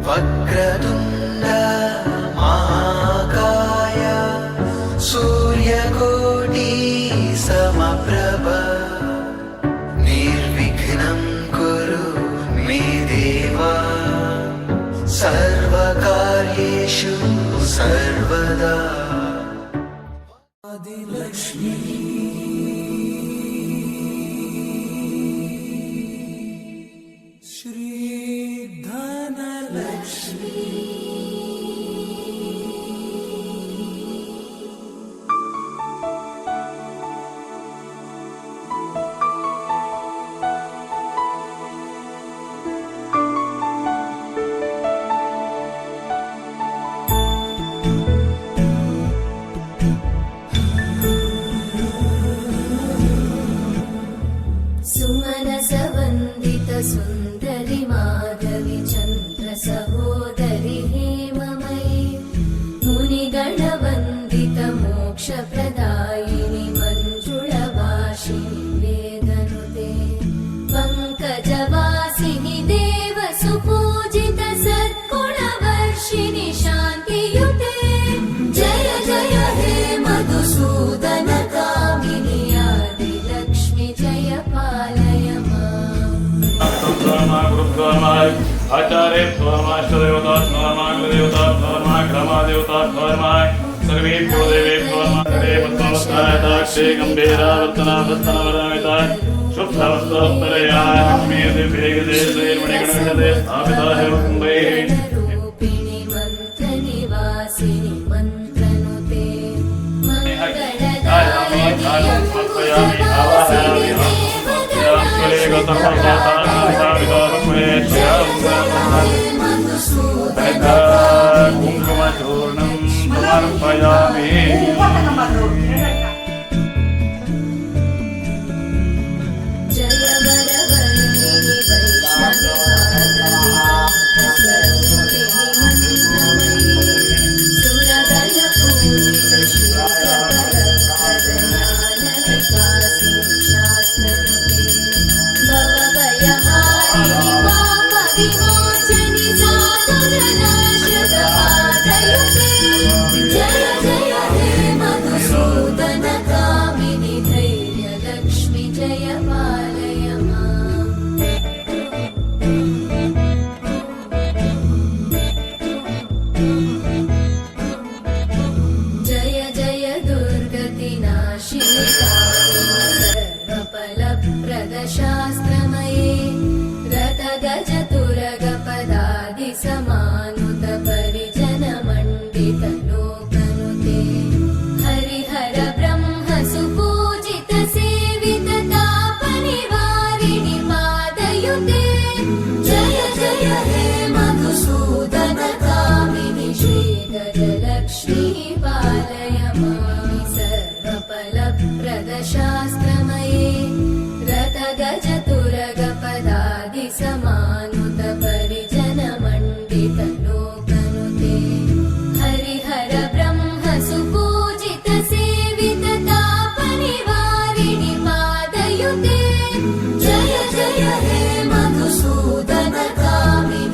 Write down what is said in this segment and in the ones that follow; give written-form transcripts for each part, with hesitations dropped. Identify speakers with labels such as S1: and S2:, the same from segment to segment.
S1: वक्रतुण्ड महाकाय सूर्यकोटि समप्रभ निर्विघ्नं कुरु मे देव सर्वकार्येषु सर्वदा। आदिलक्ष्मी श्री धनलक्ष्मी
S2: सुमनसवन्दित सुन्दरि माधवि चन्द्र सहोदरि हेममयि मुनिगणवन्दित मोक्षप्रदायिनि मञ्जुळभाषिणि वेदनुते पङ्कजवासिनि देवसुपूजित सद्गुणवर्षिणि शान्तियुते जय जय हे मधुसूदन कामिनि आदिलक्ष्मि जय पालय
S3: आचार्य स्वरमाष्टदेवता स्वरमाग्रदेवता स्वरमाग्रमादेवता स्वरमाय सर्वेभ्यो देवेभ्यो नमः पद्मवस्त्रायताक्षे गम्भीरावर्तनावर्तनवरामिताय शुभ्रवस्त्रोत्तरयाय लक्ष्मी दिव्यैकदे श्रीर्मणिगणगणदे स्थापिताः कुम्भैः
S2: रूपिणि मन्त्रनिवासिनि मन्त्रनुते
S3: कुङ्कुमचूर्णं समर्पयामि।
S2: जय वरवर्णिनि वैष्णवी सुरगणपूजित श्रीप्रभरप्रदयानविकासिनि शास्त्रनुते भवभयहारिणि पापविमोचनि साधुजनाश्रितपादयुते जय जय हे मधुसूदन कामिनि धैर्यलक्ष्मि जय पालय माम्। जय जय दुर्गतिनाशिनि सर्वफलप्रदशास्त्रमये रथगजतुरगपदादिसमानुत परिजनमण्डित लोकनुते हरिहर ब्रह्म सुपूजित सेवित तापनिवारिणि पादयुते जय जय हे मधुसूदन कामिनि श्रीगजलक्ष्मी पालय मामि सर्वफलप्रदशास्त्रमये रथगजतुरगपदादिसमानुत परिजनमण्डित लोकनुते हरिहर ब्रह्म सुपूजित सेवित तापनिवारिणि पादयुते जय जय हे मधुसूदन कामिनि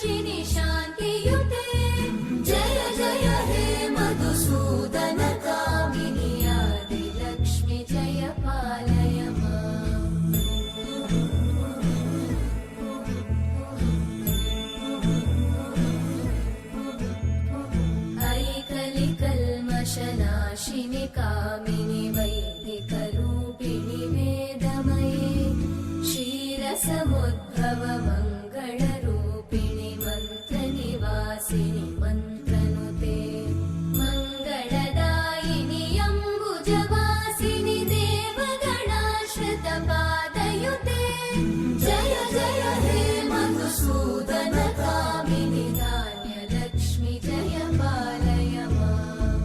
S2: नाशिनि शान्तियुते जय जय हे मधुसूदन कामिनि आदिलक्ष्मि जय पालय माम् ऐकलिकल्मषनाशिनि कामिनि वैदिकरूपिणि वेदमये क्षीरसमुद्भव मङ्गलरूपिणि मन्त्रनिवासिनि मन्त्रनुते मङ्गलदायिनि अम्बुजवासिनि देवगणाश्रितपादयुते जय जय हे मधुसूदन कामिनि धान्यलक्ष्मि जय पालय माम्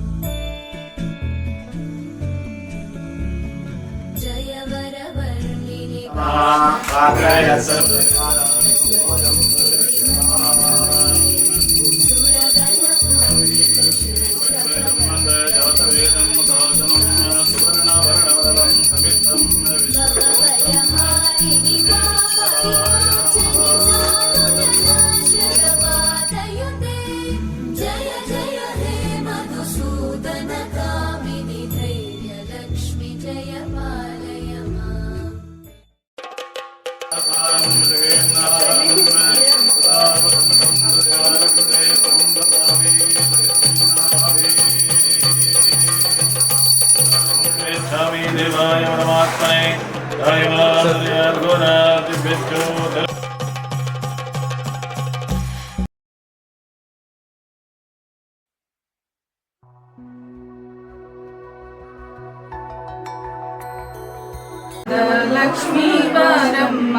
S2: जय वरवर्णिनि भवभयहारिणि पापविमोचनि साधुजनाश्रितपादयुते जय जय हे मधुसूदन कामिनि धैर्यलक्ष्मि जय पालय माम्
S3: देवाय परमात्मने दैवाय गुणादिभ्यो
S4: ಲಕ್ಷ್ಮೀ ಬಾರಮ್ಮ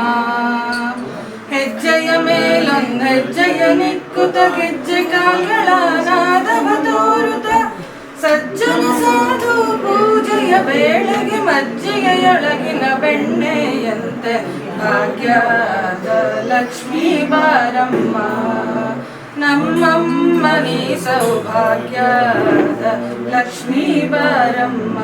S4: ಹೆಜ್ಜೆಯ ಮೇಲೊಂದು ಹೆಜ್ಜೆಯ ನಿಕ್ಕುತ ಗೆಜ್ಜೆ ಕಾಲ್ಗಳ ನಾದವ ತೋರುತ ಸಜ್ಜನ ಸಾಧು ಪೂಜೆಯ ವೇಳೆಗೆ ಮಜ್ಜಿಗೆಯೊಳಗಿನ ಬೆಣ್ಣೆಯಂತೆ ಭಾಗ್ಯದ ಲಕ್ಷ್ಮೀ ಬಾರಮ್ಮ ನಮ್ಮಮ್ಮ ನೀ ಸೌಭಾಗ್ಯದ ಲಕ್ಷ್ಮೀ ಬಾರಮ್ಮ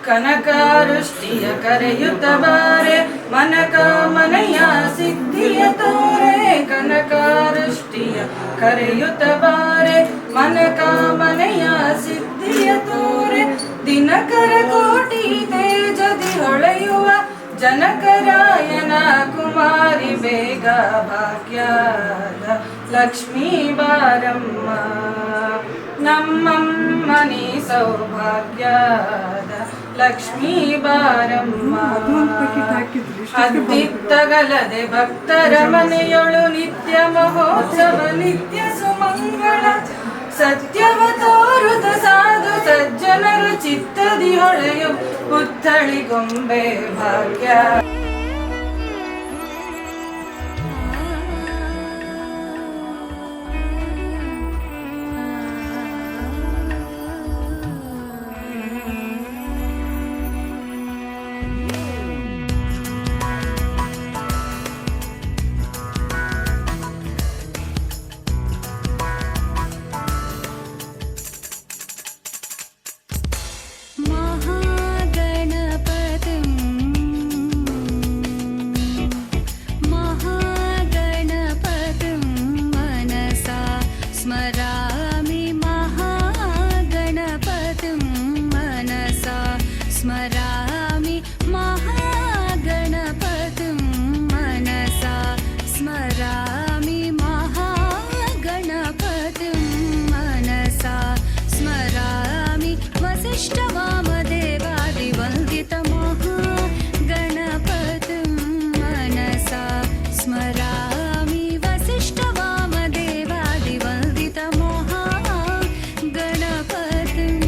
S4: ಕನಕಾರುಷ್ಟಿಯ ಕರೆಯುತ್ತ ಬಾರೆ ಮನಕಾಮನೆಯ ಸಿದ್ಧಿಯ ತೋರೆ ಕನಕಾರುಷ್ಟಿಯ ಕರೆಯುತ್ತ ಬಾರೆ ಮನಕಾಮನೆಯ ಸಿದ್ಧಿಯ ತೋರೆ ದಿನಕರ ಕೋಟಿ ತೇಜದಿ ಹೊಳೆಯುವ ಜನಕರಾಯನ ಕುಮಾರಿ ಬೇಗ ಭಾಗ್ಯದ ಲಕ್ಷ್ಮೀ ಬಾರಮ್ಮ ನಮ್ಮಮ್ಮ ನೀ ಸೌಭಾಗ್ಯದ ಲಕ್ಷ್ಮೀ ಬಾರಮ್ಮ ಅದ್ದಿತ್ತಗಲದೆ ಭಕ್ತರ ಮನೆಯೊಳು ನಿತ್ಯ ಮಹೋತ್ಸವ ನಿತ್ಯ ಸುಮಂಗಳ ಸತ್ಯವ ತೋರುತ ಸಾಧು ಸಜ್ಜನರ ಚಿತ್ತದಿ ಹೊಳೆಯು ಪುತ್ಥಳಿ ಗೊಂಬೆ ಭಾಗ್ಯ
S2: स्मरामि महागणपतिं मनसा स्मरामि महागणपतिं मनसा स्मरामि वसिष्ठवामदेवादिवन्दितमहागणपतिं मनसा स्मरामि वसिष्ठवामदेवादिवन्दितमहागणपतिम्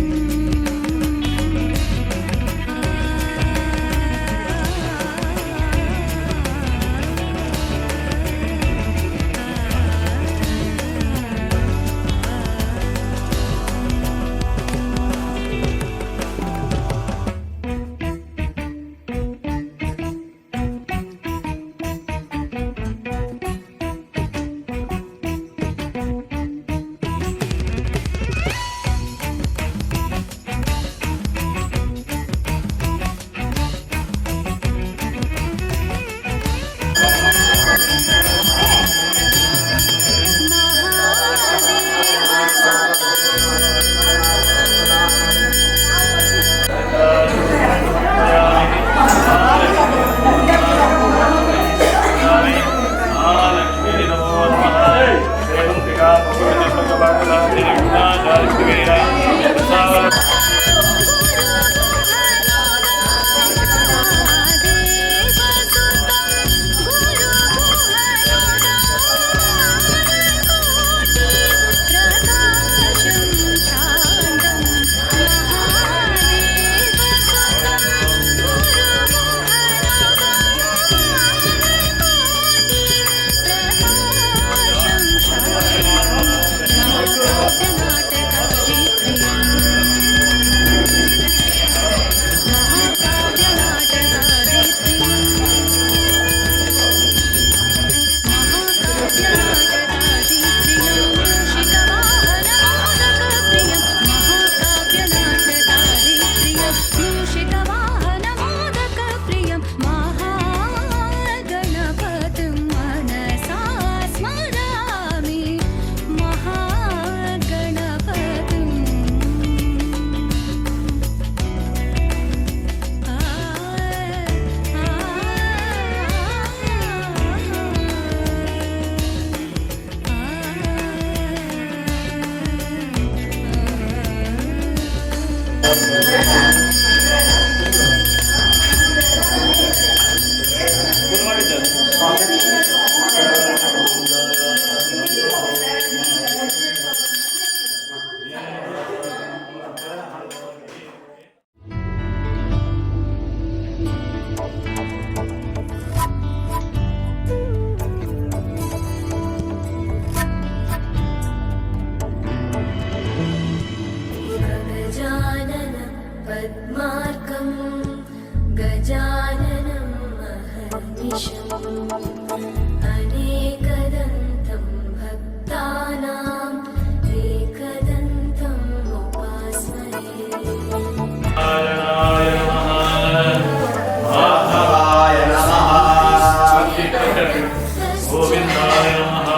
S3: गोविन्दाय नमः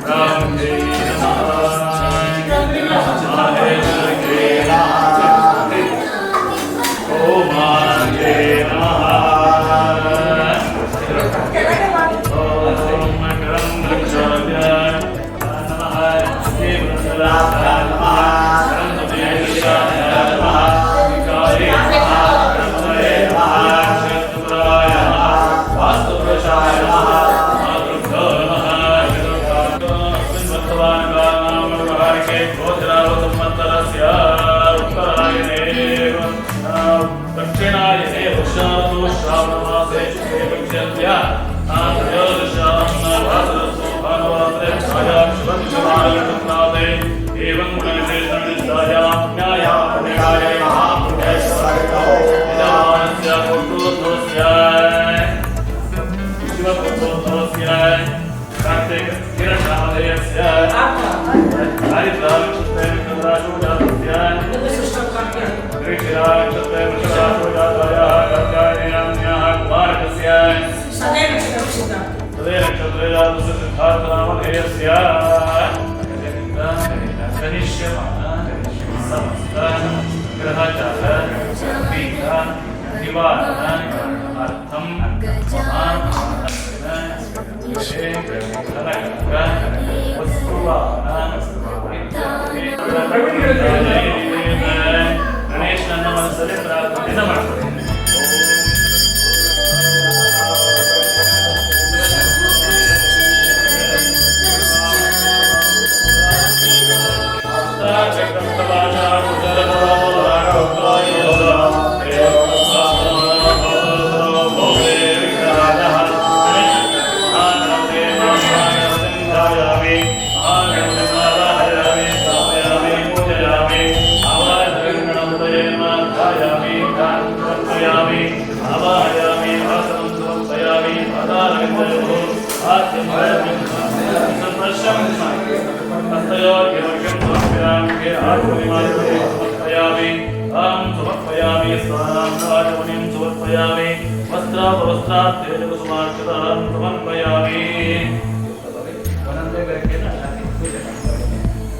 S3: रामजय नमः माहेश्वरये नमः ओमानन्दे नमः दक्षिणायने वर्षातु श्रावणमासे शुक्लपक्षस्य भानुवात्रे एवं गुणविशेषणनिष्ठायां न्यायान्याये महापुरुषस्य शिवपुत्रोत्तमस्य कार्तिककिरणनामधेयस्य ಗಣೇಶ್ ನನ್ನ ಮನಸ್ಸಲ್ಲಿ ಪ್ರಾರ್ಥನೆಯನ್ನು ಮಾಡ್ತಾರೆ.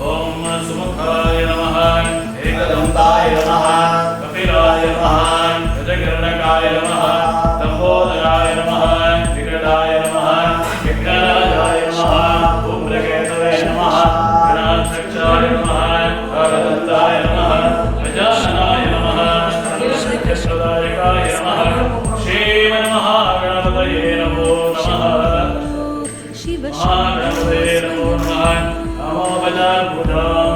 S3: ओम सुमुखाय नमः एकदन्ताय नमः कपिलाय नमः गजकर्णकाय नमः लंबोदराय नमः विकटाय नमः विघ्नराजाय नमः धूम्रकेतवे नमः गणाध्यक्षाय नमः कालदत्ताय नमः गजाननाय नमः सर्वसिद्धिप्रदायकाय नमः श्रीमन्महागणपतये नमो नमः महागणपतये नमो नमः अमोघजाद्भुतां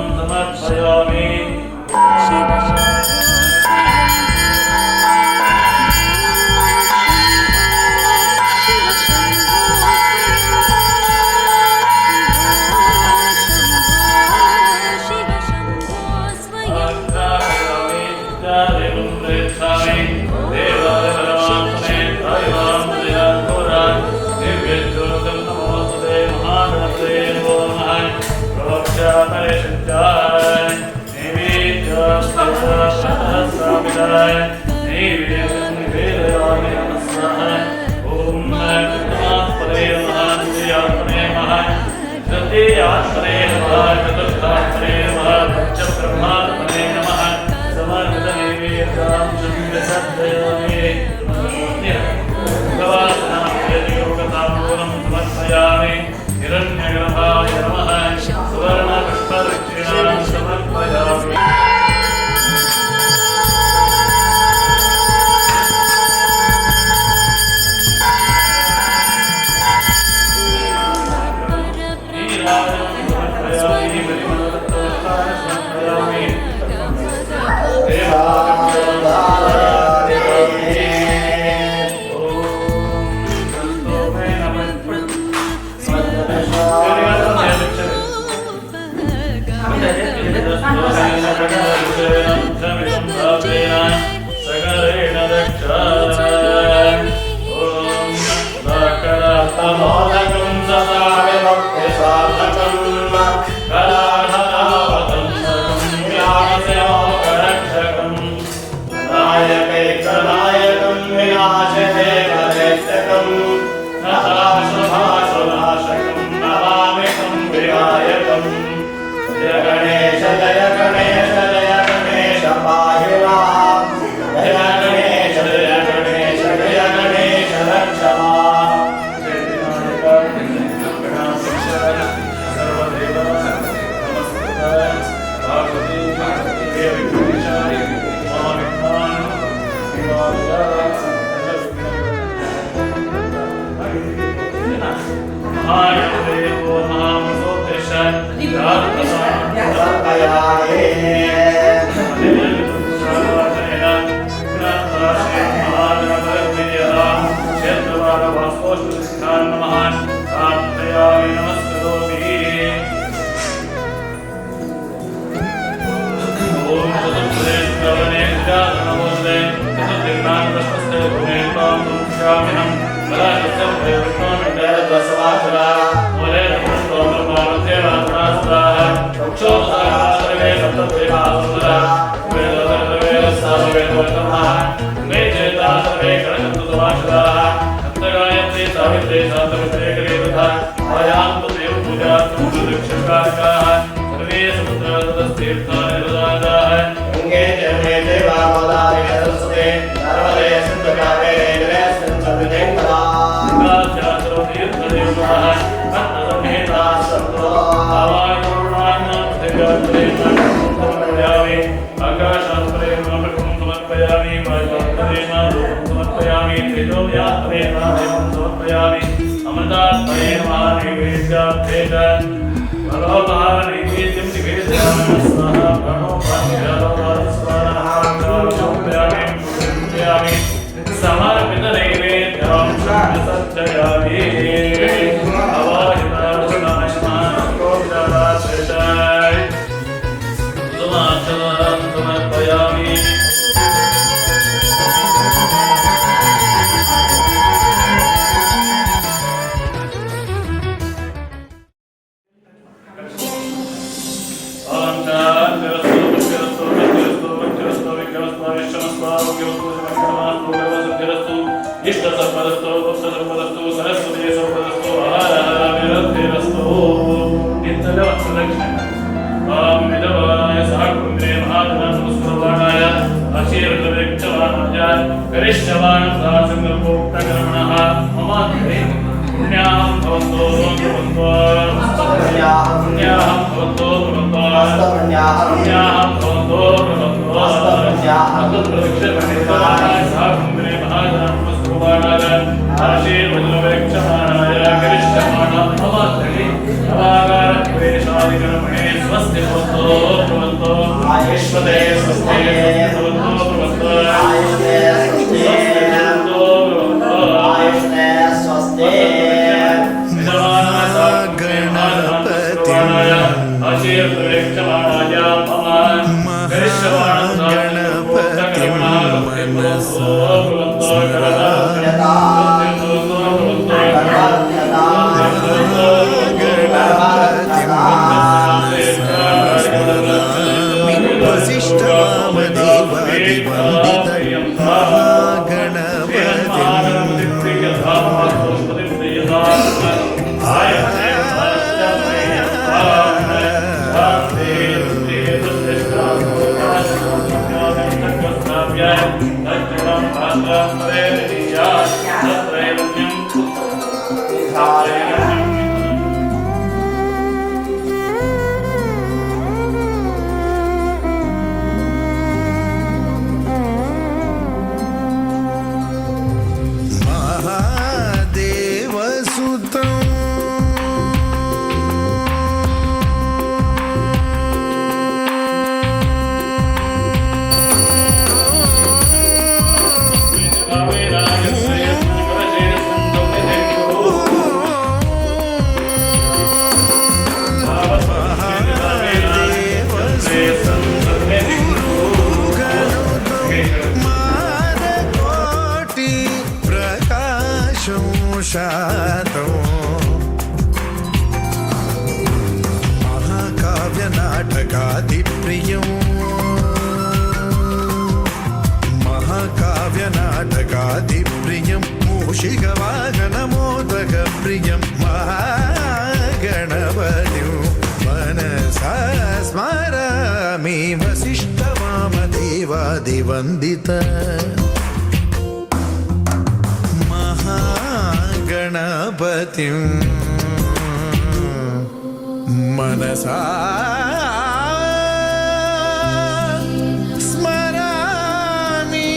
S3: समर्पयामि हिरण्यगर्भाय नमः सुवर्णपुष्पदक्षिणां समर्पयामि
S5: गणेश जय गणेश पाहि मां जय गणेश रक्ष मां
S6: महाकाव्यनाटकादिप्रियं मूषिकवाहनमोदकप्रियं महागणपतिं मनसा स्मरामि मे वसिष्ठवामदेवादिवन्दित महागणपतिं मनसा स्मरामि।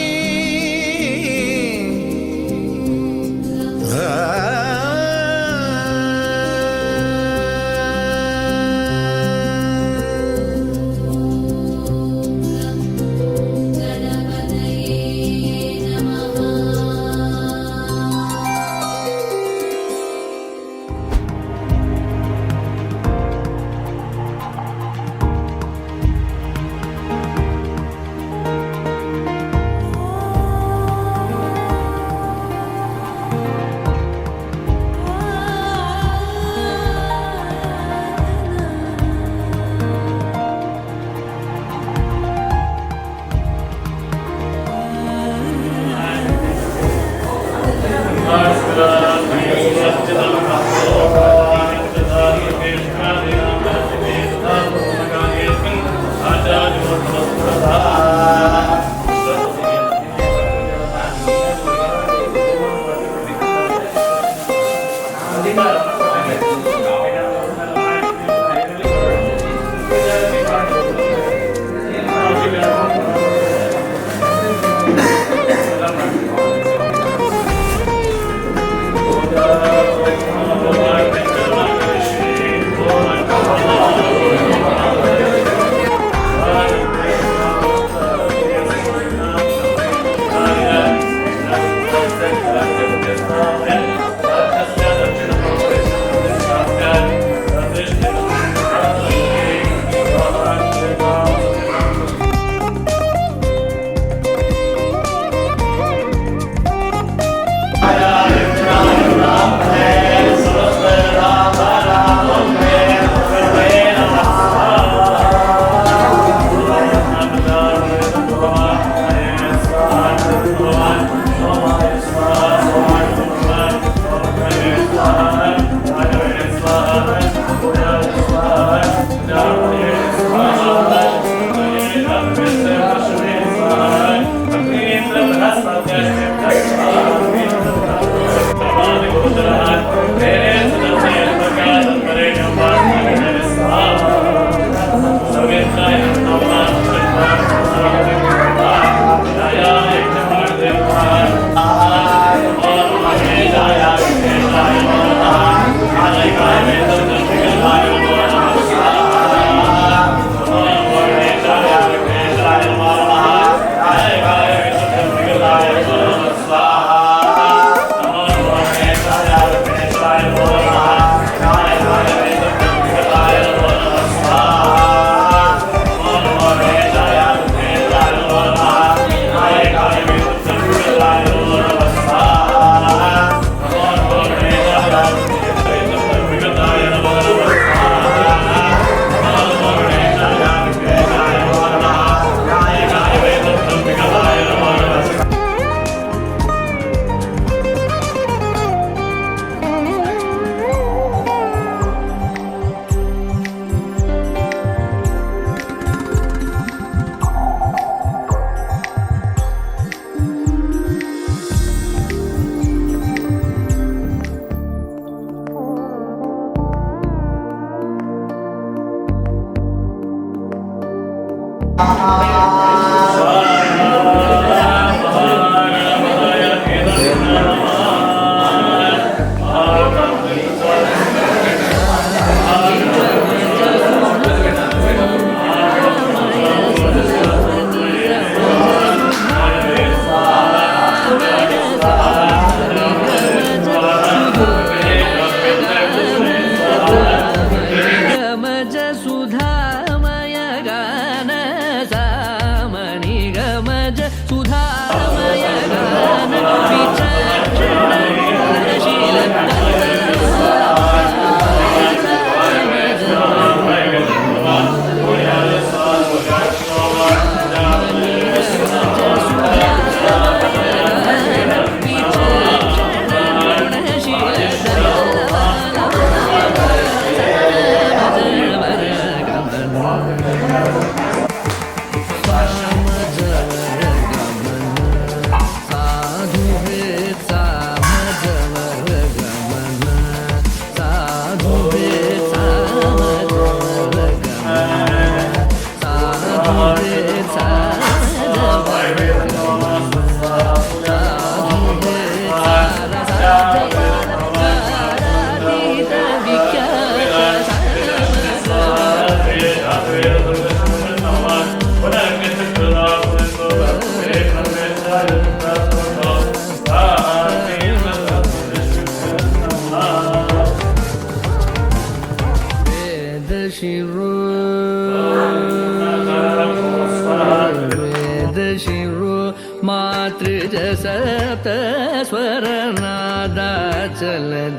S7: ಸ್ವರನಾದಾಚಲ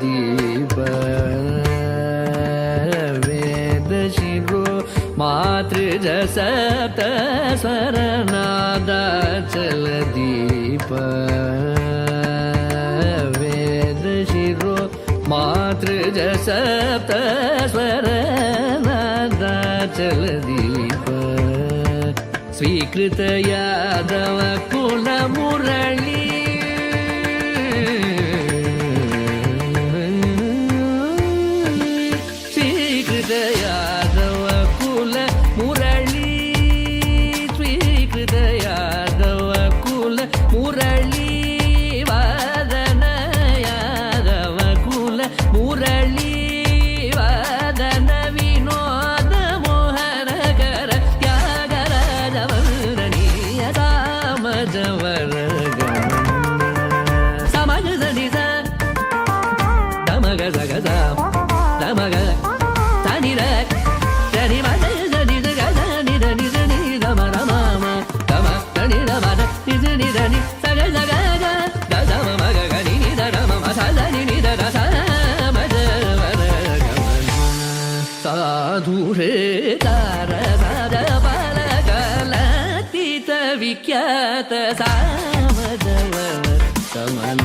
S7: ದೀಪ ವೇದ ಶಿರೋ ಮಾತೃಜ ಸಪ್ತ ಸ್ವರನಾದಾಚಲ ದೀಪ ವೇದ ಶಿರೋ ಮಾತೃಜ ಸಪ್ತ ಸ್ವರನಾದಾಚಲ ದೀಪ ಸ್ವೀಕೃತ ಯಾದವ ಕುಲ ಮುರಳಿ ಸ್ವೀಕೃತ ಯಾದವ ಕುಲ ಮುರಳಿ ಸ್ವೀಕೃತ ಯಾದವ ಕುಲ ಮುರಳಿ ವಾದನ ಯಾದವ ಕುಲ ಮುರಳಿ ವಾದನ ವಿನೋದ ಮೋಹನಕರ ಯಾಗರಾಜವರ್ಣನೀಯ ಸಾಮಜವರ ಸಮಗದ ನಿಜ ತಮಗ ಸಗದ ತಮಗ ತನಿರ ತನಿ ಮದ ನಿಜ ಗದ ನಿಧ ನಿಜ ನಿಧ ಮರ ಮಾಮ ತಮ ತನಿರ ಮದ ನಿಜ ನಿಧ ನಿ ಸಗ ಸಗ ಗದ ಮಗ ಗನಿ ನಿಧ ರಮ ಮಸದ ನಿ ನಿಧ ರಸ ಮಜವರ ಗಮನ ಸಾಧು ರೇ ತಾರ ಸಾದ ಬಲ ಕಲತೀತ ವಿಖ್ಯಾತ ಸಾಮಜವರ ಕಮಲ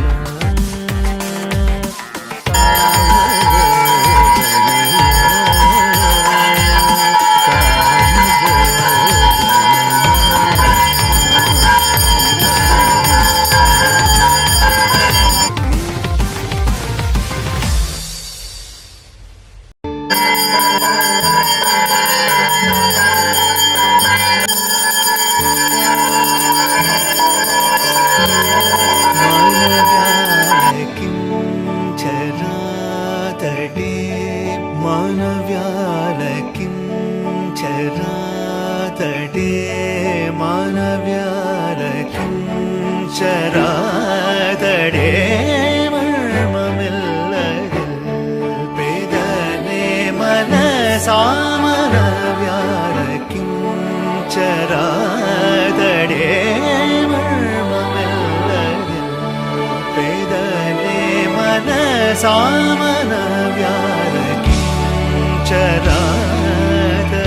S1: ചരാതടേ മർമ്മമില്ലതിൽ വേദനേ മനസാമനവ്യാരകിം ചരാതടേ മർമ്മമില്ലതിൽ വേദനേ മനസാമനവ്യാരകിം ചരാതടേ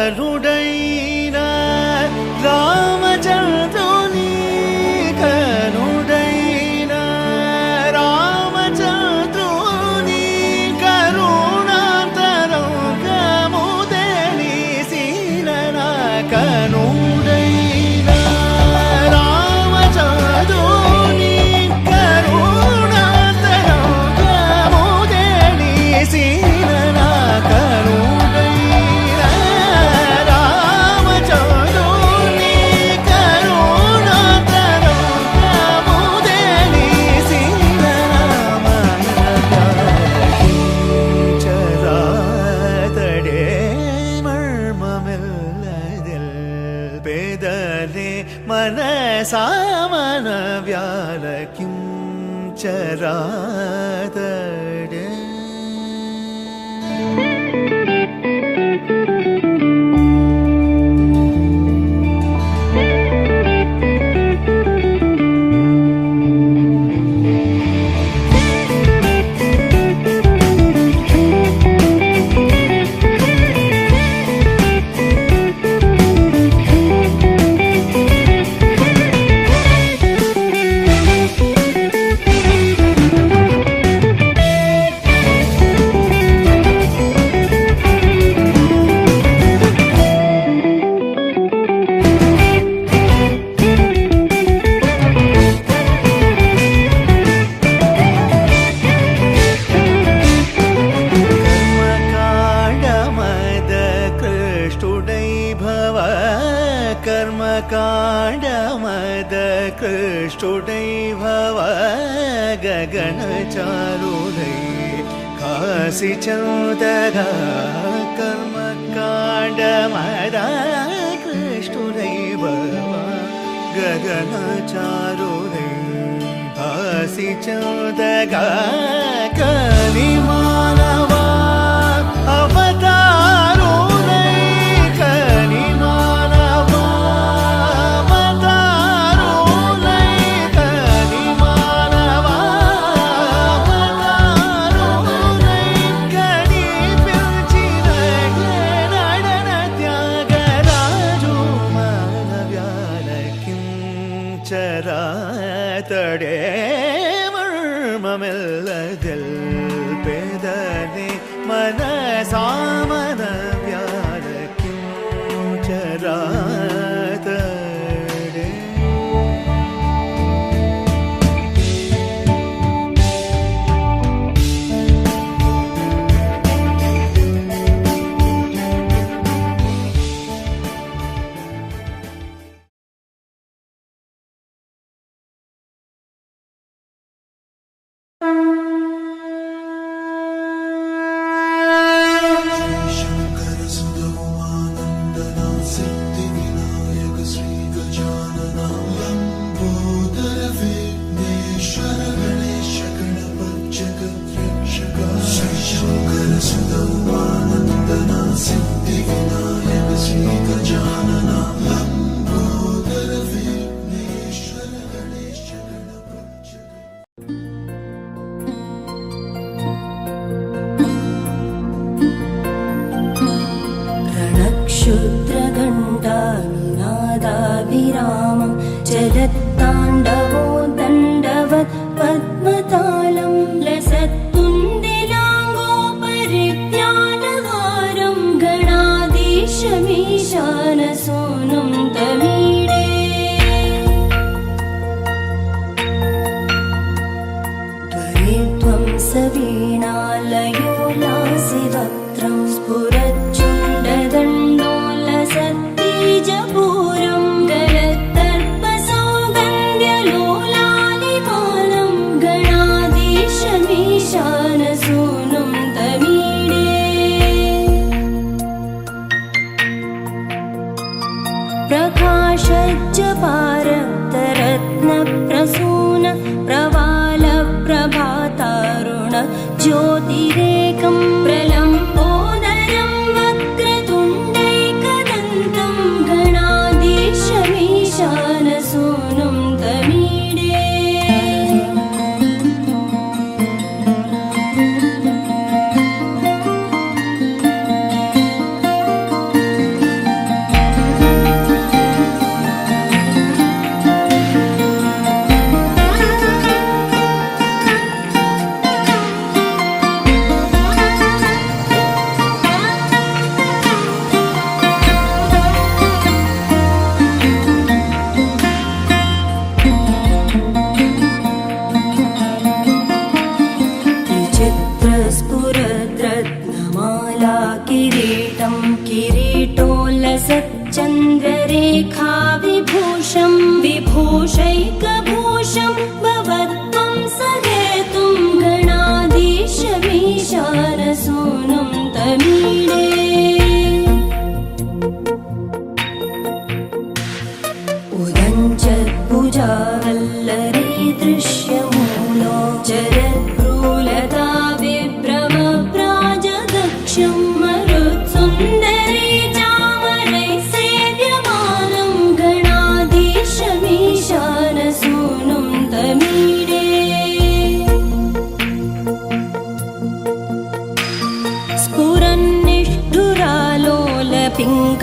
S1: కరుడైన రామచంద్రుని కరుడైన రామచంద్రుని కరుణాంతరంగము తెలిసిన కరుడైన రామచంద్రుని కరుణాంతరంగము తెలిసిన മനസാമന വ്യാലകിം ചരാതടേ दृष्टुडै भव गगनचारुदै कासि चौदगा कर्मकाण्डमदा कृष्टुडै भव गगनचारुदै कासि चौदगा कलिमानवा अवतारुदै कलिमानवा अवतारुदै कलिमानवा अवतारुदै कनि पिल्चिन नडन त्यागराजु मानव्याल किंचरा तडे मर्ममिल्लदिल पेदने मनसामन व्याल किंचरा तडे
S8: रणक्षुद्रघण्टानिनादाभिरामं चलत्ताण्डवो दण्डवत् पद्मतालं लसत्तुण्डिलाङ्गोपरिज्ञानहारं गणाधीशमीशानसूनुं तमीडे त्वरित्वं सवीणालयोलासिवक्त्रं स्फुरच्चुण्डदण्डोलसत्तीजपूरं गलत्तर्पसौगन्ध्यलोलालिपालं गणाधीशमीशानसूनुं तमीडे प्रकाशज्जपारक्तरत्नप्रसून प्रवालप्रभातारुण ज्योतिरेकं प्रलम्बोदरं वक्रतुण्डैकदन्तं गणाधीशमीशानसूनुं तमीडे विचित्रस्फुरद्रत्नमाला किरीटं किरीटोल्लसच्चन्द्ररेखा विभूषं विभूषैकभूषं भवत्वं सहेतुं गणाधीशमीशानसूनुं तमीडे उदञ्चद्भुजावल्लरी दृश्यमूलो चरद्भ्रूलता विभ्रमप्राजदक्षं मरुत्सुन्दरी चामरैः सेव्यमानं गणाधीशमीशानसूनुं तमीडे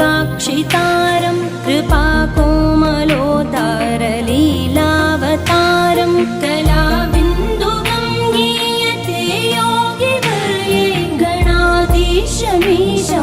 S8: स्फुरन्निष्ठुरालोलपिङ्गाक्षितारं कृपाकोमलोदारलीलावतारं कलाबिन्दुकं गीयते योगिवर्ये गणाधीशमीशानसूनुं